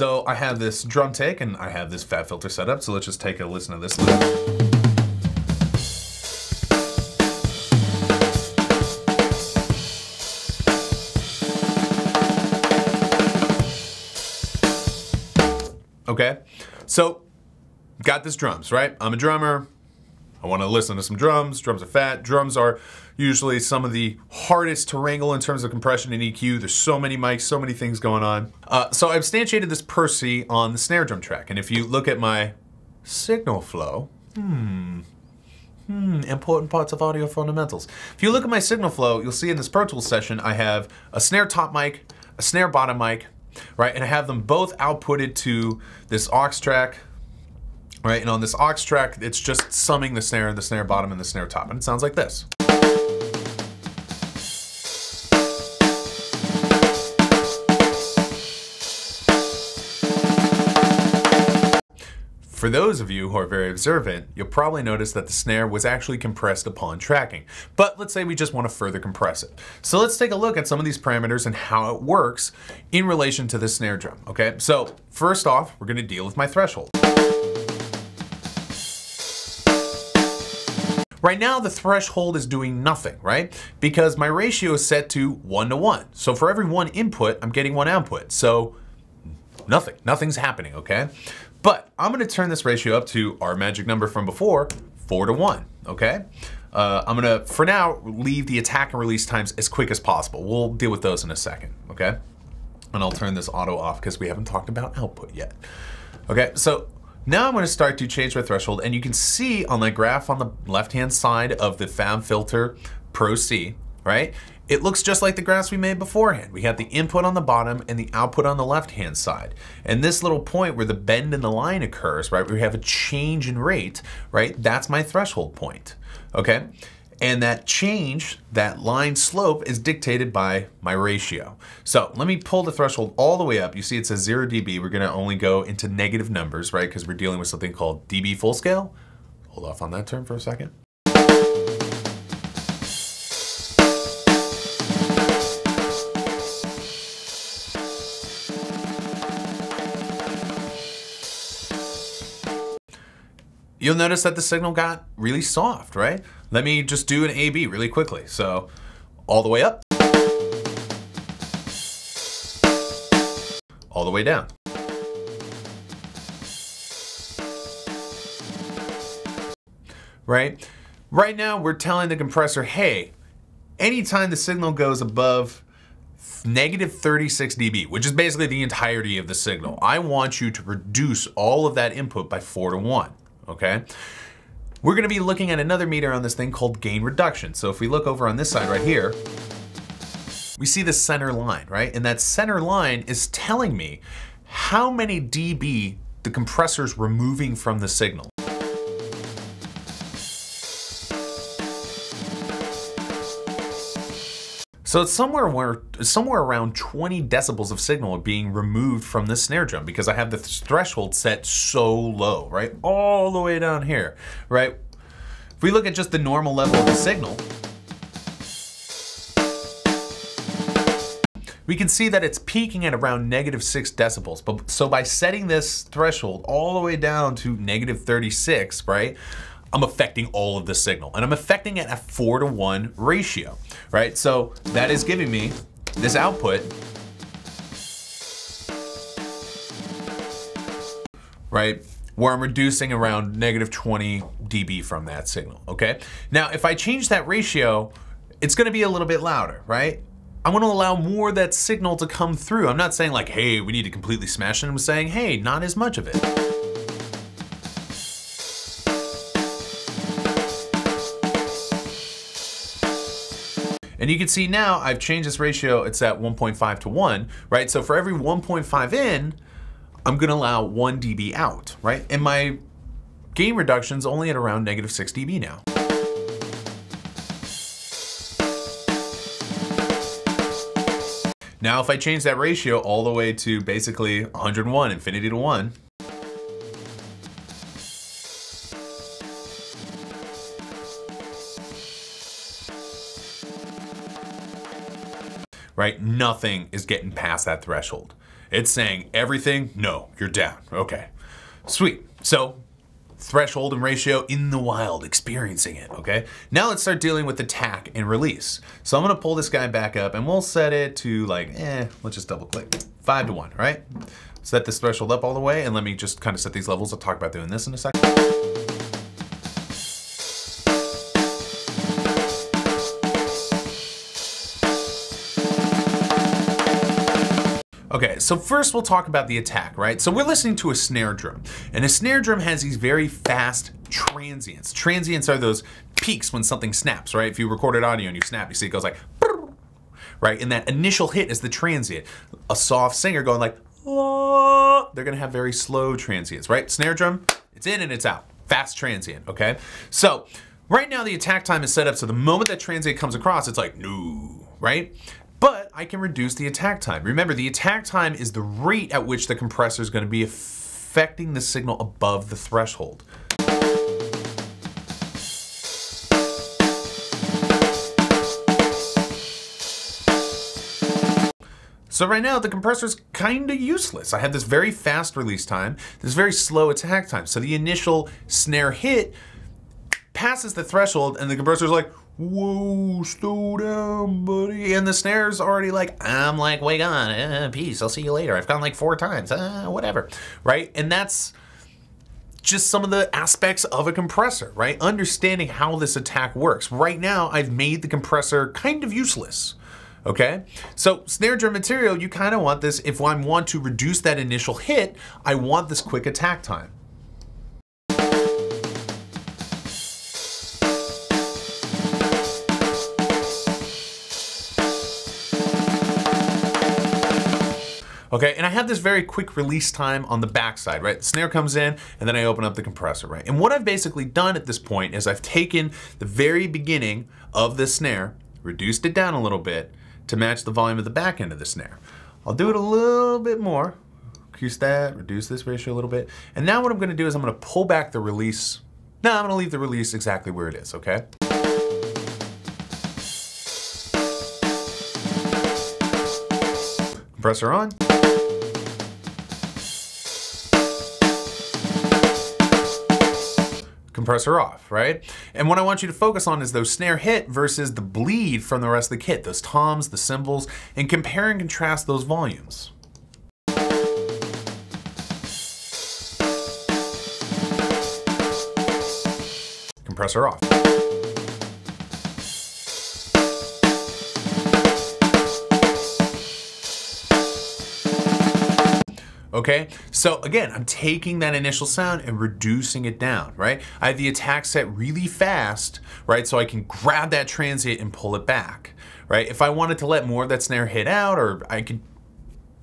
So I have this drum take and I have this fat filter set up. So let's just take a listen to this loop. Okay, so got this drums, right? I'm a drummer. I want to listen to some drums. Drums are fat. Drums are usually some of the hardest to wrangle in terms of compression and EQ. There's so many mics, so many things going on. So I've instantiated this per C on the snare drum track. And if you look at my signal flow, important parts of audio fundamentals. If you look at my signal flow, you'll see in this Pro Tools session, I have a snare top mic, a snare bottom mic, right? And I have them both outputted to this aux track, right? And on this aux track, it's just summing the snare bottom, and the snare top. And it sounds like this. For those of you who are very observant, you'll probably notice that the snare was actually compressed upon tracking. But let's say we just want to further compress it. So let's take a look at some of these parameters and how it works in relation to the snare drum, okay? So first off, we're gonna deal with my threshold. Right now, the threshold is doing nothing, right? Because my ratio is set to 1:1. So for every one input, I'm getting one output. So nothing's happening, okay? But I'm gonna turn this ratio up to our magic number from before, 4:1, okay? I'm gonna, for now, leave the attack and release times as quick as possible. We'll deal with those in a second, okay? And I'll turn this auto off because we haven't talked about output yet. Okay, so now I'm gonna start to change my threshold, and you can see on my graph on the left-hand side of the Fab Filter Pro C, right? It looks just like the graphs we made beforehand. We have the input on the bottom and the output on the left-hand side. And this little point where the bend in the line occurs, right, where we have a change in rate, right, that's my threshold point, okay? And that change, that line slope, is dictated by my ratio. So let me pull the threshold all the way up. You see it says 0 dB. We're gonna only go into negative numbers, right, because we're dealing with something called dB full scale. Hold off on that term for a second. You'll notice that the signal got really soft, right? Let me just do an A-B really quickly. So all the way up, all the way down. Right? Right now we're telling the compressor, hey, anytime the signal goes above negative 36 dB, which is basically the entirety of the signal, I want you to reduce all of that input by 4:1. Okay, we're going to be looking at another meter on this thing called gain reduction. So if we look over on this side right here, we see the center line, right? And that center line is telling me how many dB the compressor's removing from the signal. So it's somewhere around 20 decibels of signal being removed from this snare drum because I have the threshold set so low, right? All the way down here, right? If we look at just the normal level of the signal, we can see that it's peaking at around -6 decibels. But so by setting this threshold all the way down to -36, right? I'm affecting all of the signal, and I'm affecting it at 4:1 ratio, right? So that is giving me this output, right, where I'm reducing around -20 dB from that signal, okay? Now, if I change that ratio, it's gonna be a little bit louder, right? I wanna allow more of that signal to come through. I'm not saying like, hey, we need to completely smash it. I'm saying, hey, not as much of it. And you can see now I've changed this ratio, it's at 1.5 to 1, right? So for every 1.5 in, I'm gonna allow 1 dB out, right? And my gain reduction's only at around -6 dB now. Now if I change that ratio all the way to basically 101, infinity to 1, right? Nothing is getting past that threshold. It's saying everything, no, you're down. Okay, sweet. So threshold and ratio in the wild, experiencing it, okay? Now let's start dealing with attack and release. So I'm gonna pull this guy back up and we'll set it to like, let's just double click, 5 to 1, right? Set this threshold up all the way and let me just kind of set these levels. I'll talk about doing this in a second. Okay, so first we'll talk about the attack, right? So we're listening to a snare drum, and a snare drum has these very fast transients. Transients are those peaks when something snaps, right? If you recorded audio and you snap, you see it goes like, right? And that initial hit is the transient. A soft singer going like, oh, they're gonna have very slow transients, right? Snare drum, it's in and it's out. Fast transient, okay? So right now the attack time is set up so the moment that transient comes across, it's like, no, right? But I can reduce the attack time. Remember, the attack time is the rate at which the compressor is going to be affecting the signal above the threshold. So right now, the compressor is kind of useless. I have this very fast release time, this very slow attack time. So the initial snare hit passes the threshold and the compressor's like, whoa, slow down, buddy. And the snare's already like, I'm like, wait on, peace, I'll see you later. I've gone like 4 times, whatever, right? And that's just some of the aspects of a compressor, right? Understanding how this attack works. Right now, I've made the compressor kind of useless, okay? So snare drum material, you kind of want this, if I want to reduce that initial hit, I want this quick attack time. Okay, and I have this very quick release time on the backside, right? The snare comes in, and then I open up the compressor, right? And what I've basically done at this point is I've taken the very beginning of the snare, reduced it down a little bit to match the volume of the back end of the snare. I'll do it a little bit more, increase that, reduce this ratio a little bit. And now what I'm gonna do is I'm gonna pull back the release. No, I'm gonna leave the release exactly where it is, okay? Compressor on. Compressor off, right? And what I want you to focus on is those snare hit versus the bleed from the rest of the kit, those toms, the cymbals, and compare and contrast those volumes. Compressor off. Okay, so again, I'm taking that initial sound and reducing it down, right? I have the attack set really fast, right? So I can grab that transient and pull it back, right? If I wanted to let more of that snare hit out, or I could,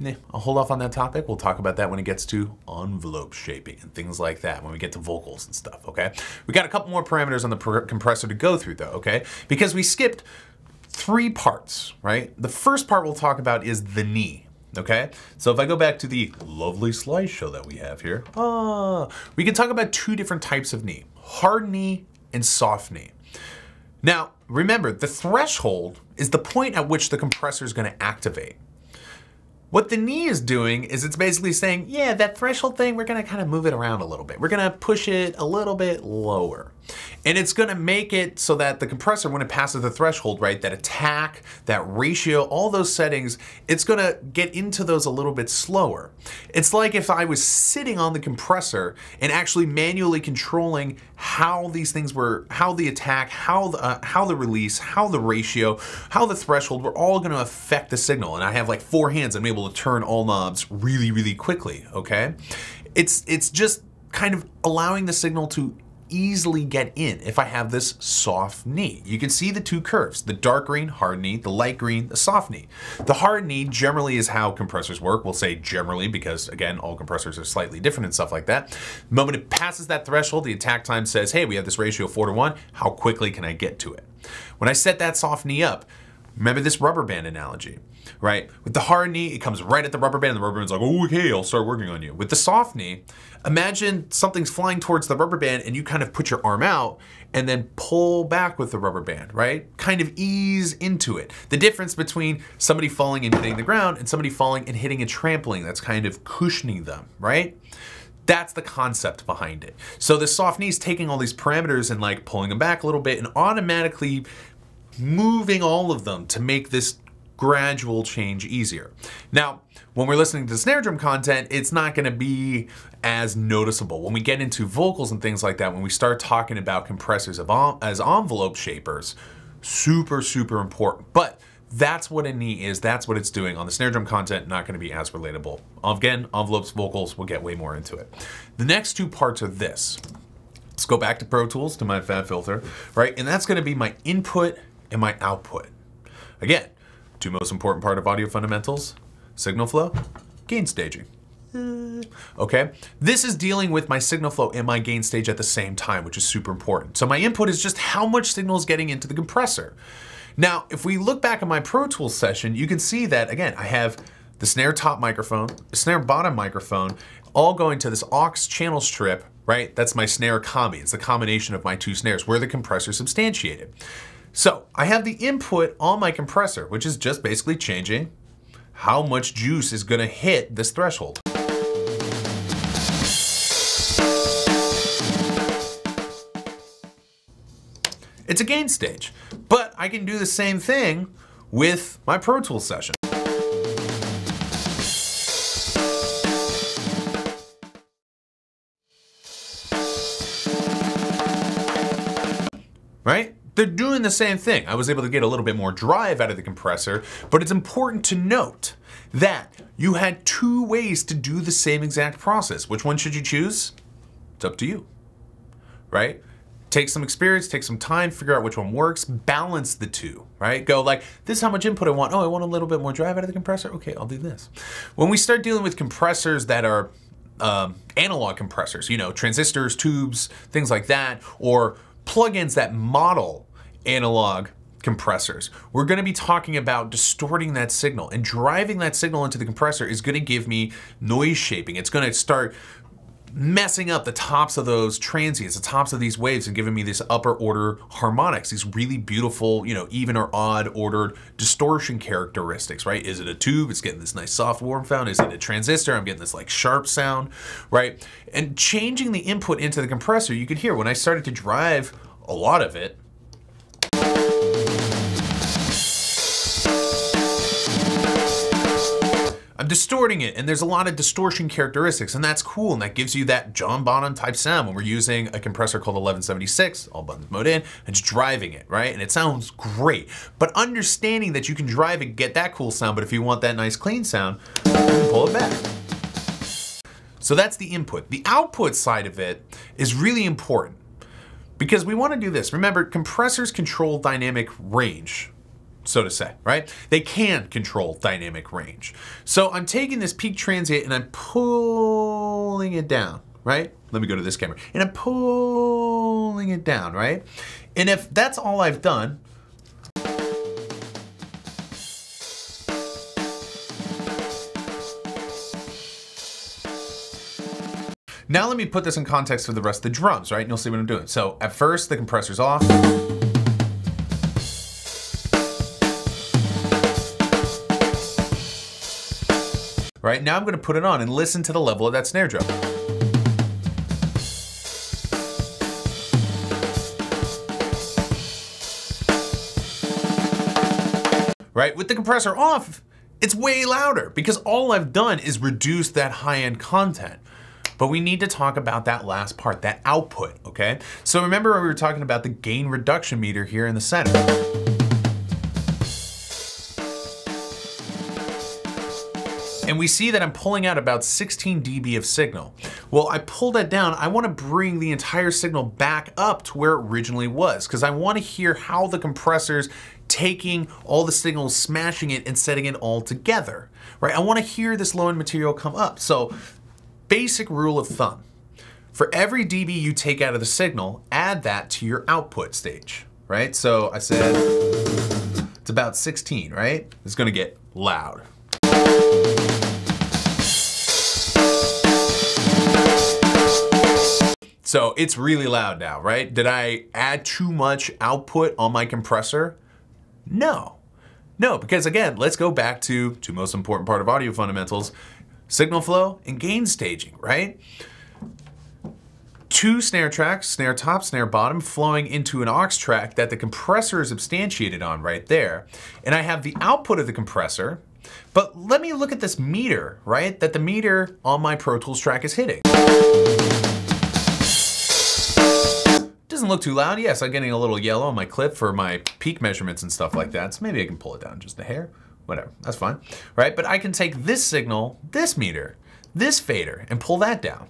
I'll hold off on that topic. We'll talk about that when it gets to envelope shaping and things like that, when we get to vocals and stuff, okay? We got a couple more parameters on the compressor to go through though, okay? Because we skipped 3 parts, right? The first part we'll talk about is the knee. Okay, so if I go back to the lovely slideshow that we have here, we can talk about 2 different types of knee, hard knee and soft knee. Now, remember, the threshold is the point at which the compressor is going to activate. What the knee is doing is it's basically saying, yeah, that threshold thing, we're going to kind of move it around a little bit. We're going to push it a little bit lower. And it's going to make it so that the compressor, when it passes the threshold, right, that attack, that ratio, all those settings, it's going to get into those a little bit slower. It's like if I was sitting on the compressor and actually manually controlling how these things were, how the attack, how the release, how the ratio, how the threshold were all going to affect the signal. And I have like 4 hands. I'm able to turn all knobs really, really quickly, okay? It's just kind of allowing the signal to easily get in if I have this soft knee. You can see the 2 curves, the dark green, hard knee, the light green, the soft knee. The hard knee generally is how compressors work. We'll say generally because, again, all compressors are slightly different and stuff like that. The moment it passes that threshold, the attack time says, hey, we have this ratio 4 to 1. How quickly can I get to it? When I set that soft knee up, Remember this rubber band analogy, right? With the hard knee, it comes right at the rubber band, and the rubber band's like, oh, okay, I'll start working on you. With the soft knee, imagine something's flying towards the rubber band and you kind of put your arm out and then pull back with the rubber band, right? Kind of ease into it. The difference between somebody falling and hitting the ground and somebody falling and hitting a trampoline, that's kind of cushioning them, right? That's the concept behind it. So the soft knee is taking all these parameters and like pulling them back a little bit and automatically moving all of them to make this gradual change easier. Now, when we're listening to snare drum content, it's not gonna be as noticeable. When we get into vocals and things like that, when we start talking about compressors as envelope shapers, super, super important. But that's what a knee is, that's what it's doing. On the snare drum content, not gonna be as relatable. Again, envelopes, vocals, we'll get way more into it. The next two parts are this. Let's go back to Pro Tools, to my fat filter, right? And that's gonna be my input and my output. Again, two most important part of audio fundamentals: signal flow, gain staging. Okay, this is dealing with my signal flow and my gain stage at the same time, which is super important. So my input is just how much signal is getting into the compressor. Now, if we look back at my Pro Tools session, you can see that, again, I have the snare top microphone, the snare bottom microphone, all going to this aux channel strip, right? That's my snare combi. It's the combination of my two snares where the compressor is substantiated. So I have the input on my compressor, which is just basically changing how much juice is gonna hit this threshold. It's a gain stage, but I can do the same thing with my Pro Tools session. Right? They're doing the same thing. I was able to get a little bit more drive out of the compressor, but it's important to note that you had two ways to do the same exact process. Which one should you choose? It's up to you, right? Take some experience, take some time, figure out which one works, balance the two, right? Go like, this is how much input I want. Oh, I want a little bit more drive out of the compressor. Okay, I'll do this. When we start dealing with compressors that are analog compressors, you know, transistors, tubes, things like that, or plugins that model analog compressors, we're gonna be talking about distorting that signal, and driving that signal into the compressor is gonna give me noise shaping. It's gonna start messing up the tops of those transients, the tops of these waves, and giving me this upper order harmonics, these really beautiful, you know, even or odd ordered distortion characteristics, right? Is it a tube? It's getting this nice soft warm sound. Is it a transistor? I'm getting this like sharp sound, right? And changing the input into the compressor, you could hear when I started to drive a lot of it, I'm distorting it, and there's a lot of distortion characteristics, and that's cool, and that gives you that John Bonham type sound when we're using a compressor called 1176, all buttons mode in, and just driving it, right? And it sounds great, but understanding that you can drive it, get that cool sound, but if you want that nice clean sound, you can pull it back. So that's the input. The output side of it is really important because we want to do this. Remember, compressors control dynamic range, so to say, right? They can control dynamic range. So I'm taking this peak transient and I'm pulling it down, right? Let me go to this camera. And I'm pulling it down, right? And if that's all I've done, now let me put this in context for the rest of the drums, right? And you'll see what I'm doing. So at first, the compressor's off. Right, now I'm gonna put it on and listen to the level of that snare drum. Right, with the compressor off, it's way louder because all I've done is reduce that high-end content. But we need to talk about that last part, that output, okay? So remember when we were talking about the gain reduction meter here in the center. And we see that I'm pulling out about 16 dB of signal. Well, I pulled that down. I want to bring the entire signal back up to where it originally was because I want to hear how the compressor's taking all the signals, smashing it, and setting it all together, right? I want to hear this low-end material come up. So basic rule of thumb, for every dB you take out of the signal, add that to your output stage, right? So I said It's about 16, right? It's gonna get loud. So it's really loud now, right? Did I add too much output on my compressor? No. No, because again, let's go back to two most important part of audio fundamentals, signal flow and gain staging, right? Two snare tracks, snare top, snare bottom, flowing into an aux track that the compressor is substantiated on right there. And I have the output of the compressor, but let me look at this meter, right? That the meter on my Pro Tools track is hitting. Doesn't look too loud. Yes, I'm getting a little yellow on my clip for my peak measurements and stuff like that. So maybe I can pull it down just a hair. Whatever, that's fine, right? But I can take this signal, this meter, this fader, and pull that down.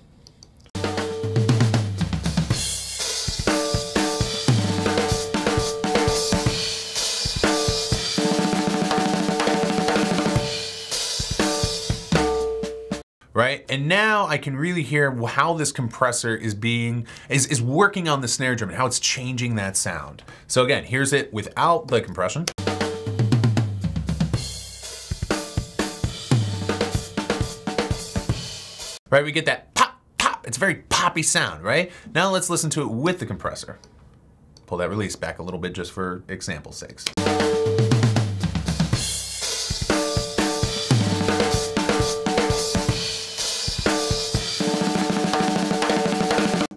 Right? And now I can really hear how this compressor is working on the snare drum and how it's changing that sound. So again, here's it without the compression. Right, we get that pop, pop. It's a very poppy sound, right? Now let's listen to it with the compressor. Pull that release back a little bit just for example's sakes.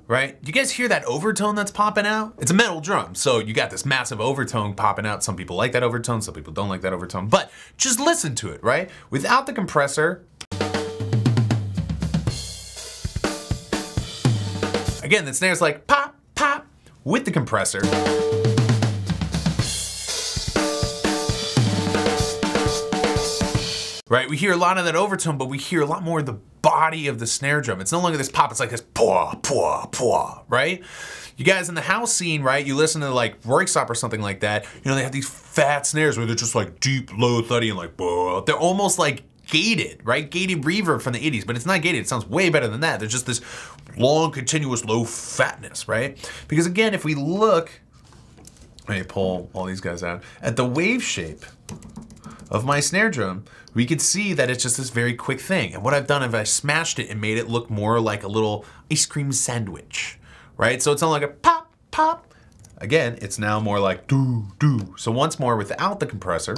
Right? You guys hear that overtone that's popping out? It's a metal drum, so you got this massive overtone popping out. Some people like that overtone, some people don't like that overtone, but just listen to it, right? Without the compressor, again, the snare's like pop, pop. With the compressor, right? We hear a lot of that overtone, but we hear a lot more of the body of the snare drum. It's no longer this pop, it's like this pwah, pwah, pwah, right? You guys in the house scene, right? You listen to like Roykstop or something like that, you know, they have these fat snares where they're just like deep, low, thuddy, and like, whoa. They're almost like gated, right? Gated reverb from the 80s, but it's not gated. It sounds way better than that. There's just this long, continuous, low fatness, right? Because again, if we look, let me pull all these guys out, at the wave shape of my snare drum, we could see that it's just this very quick thing. And what I've done is I smashed it and made it look more like a little ice cream sandwich, right? So it's not like a pop, pop. Again, it's now more like doo, doo. So once more without the compressor.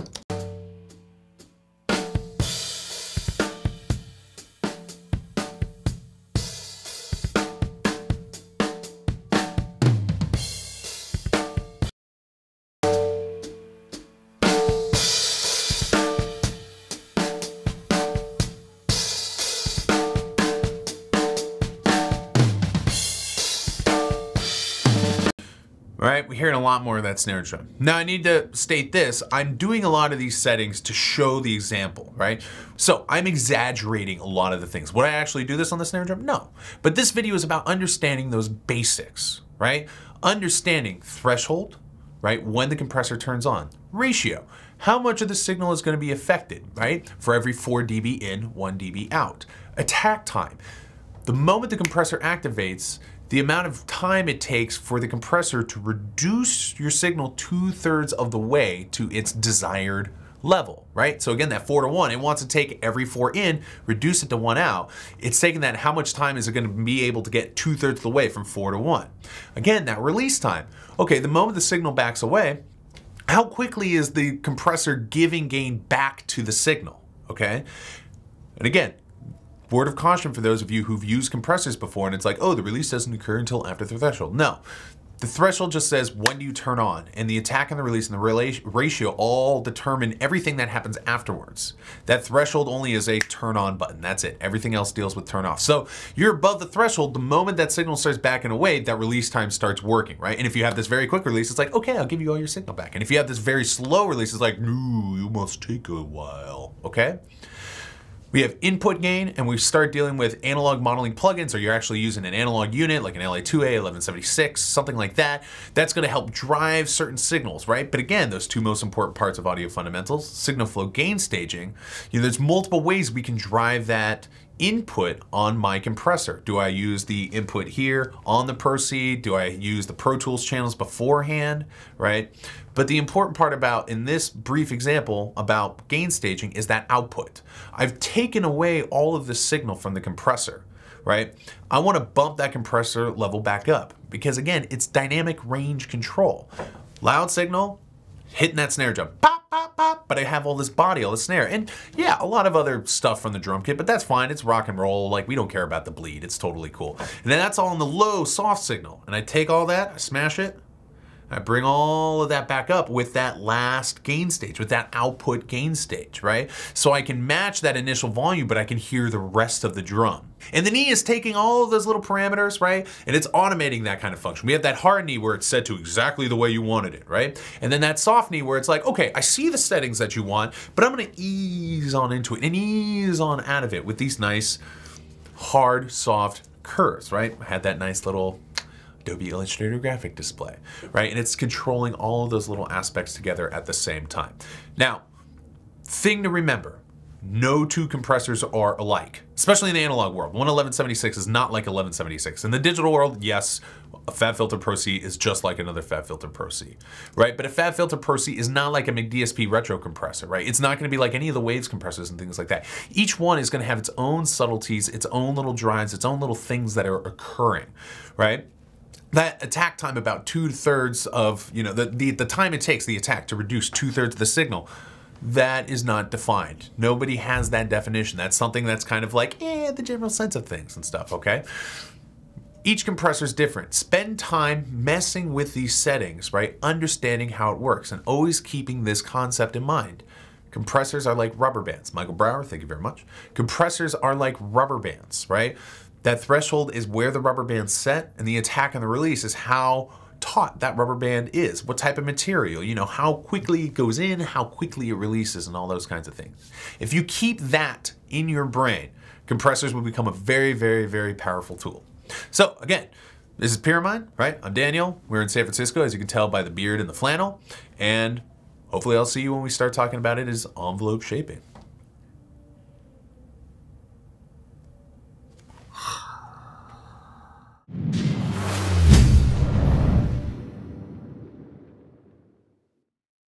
Right, we're hearing a lot more of that snare drum. Now I need to state this, I'm doing a lot of these settings to show the example, right? So I'm exaggerating a lot of the things. Would I actually do this on the snare drum? No. But this video is about understanding those basics, right? Understanding threshold, right? When the compressor turns on. Ratio, how much of the signal is going to be affected, right? For every 4 dB in, 1 dB out. Attack time, the moment the compressor activates, the amount of time it takes for the compressor to reduce your signal 2/3 of the way to its desired level, right? So again, that 4 to 1, it wants to take every 4 in, reduce it to 1 out. It's taking that, how much time is it going to be able to get 2/3 of the way from 4 to 1? Again, that release time. Okay, the moment the signal backs away, how quickly is the compressor giving gain back to the signal, okay? And again, word of caution for those of you who've used compressors before and it's like, oh, the release doesn't occur until after the threshold. No, the threshold just says when do you turn on, and the attack and the release and the ratio all determine everything that happens afterwards. That threshold only is a turn on button, that's it. Everything else deals with turn off. So you're above the threshold, the moment that signal starts backing away, that release time starts working, right? And if you have this very quick release, it's like, okay, I'll give you all your signal back. And if you have this very slow release, it's like, no, you must take a while, okay? We have input gain, and we start dealing with analog modeling plugins, or you're actually using an analog unit like an LA2A, 1176, something like that. That's gonna help drive certain signals, right? But again, those two most important parts of audio fundamentals, signal flow gain staging, you know, there's multiple ways we can drive that input on my compressor. Do I use the input here on the Proceed? Do I use the Pro Tools channels beforehand, right? But the important part about, in this brief example, about gain staging is that output. I've taken away all of the signal from the compressor, right? I want to bump that compressor level back up because, again, it's dynamic range control. Loud signal, hitting that snare drum, pop, pop, pop, but I have all this body, all the snare. And yeah, a lot of other stuff from the drum kit, but that's fine. It's rock and roll. Like, we don't care about the bleed. It's totally cool. And then that's all in the low, soft signal. And I take all that, I smash it, I bring all of that back up with that last gain stage, with that output gain stage, right? So I can match that initial volume, but I can hear the rest of the drum. And the knee is taking all of those little parameters, right? And it's automating that kind of function. We have that hard knee where it's set to exactly the way you wanted it, right? And then that soft knee where it's like, okay, I see the settings that you want, but I'm gonna ease on into it and ease on out of it with these nice, hard, soft curves, right? I had that nice little Adobe Illustrator graphic display, right? And it's controlling all of those little aspects together at the same time. Now, thing to remember, no two compressors are alike, especially in the analog world. One 1176 is not like 1176. In the digital world, yes, a FabFilter Pro C is just like another FabFilter Pro C, right? But a FabFilter Pro C is not like a McDSP retro compressor, right? It's not gonna be like any of the Waves compressors and things like that. Each one is gonna have its own subtleties, its own little drives, its own little things that are occurring, right? That attack time, about 2/3 of, the time it takes the attack to reduce 2/3 of the signal, that is not defined. Nobody has that definition. That's something that's kind of like, the general sense of things and stuff, okay? Each compressor is different. Spend time messing with these settings, right? Understanding how it works and always keeping this concept in mind. Compressors are like rubber bands. Michael Brower, thank you very much. Compressors are like rubber bands, right? That threshold is where the rubber band's set, and the attack and the release is how taut that rubber band is, what type of material, how quickly it goes in, how quickly it releases, and all those kinds of things. If you keep that in your brain, compressors will become a very, very, very powerful tool. So again, this is Pyramind, right? I'm Daniel. We're in San Francisco, as you can tell by the beard and the flannel, and hopefully I'll see you when we start talking about it as envelope shaping.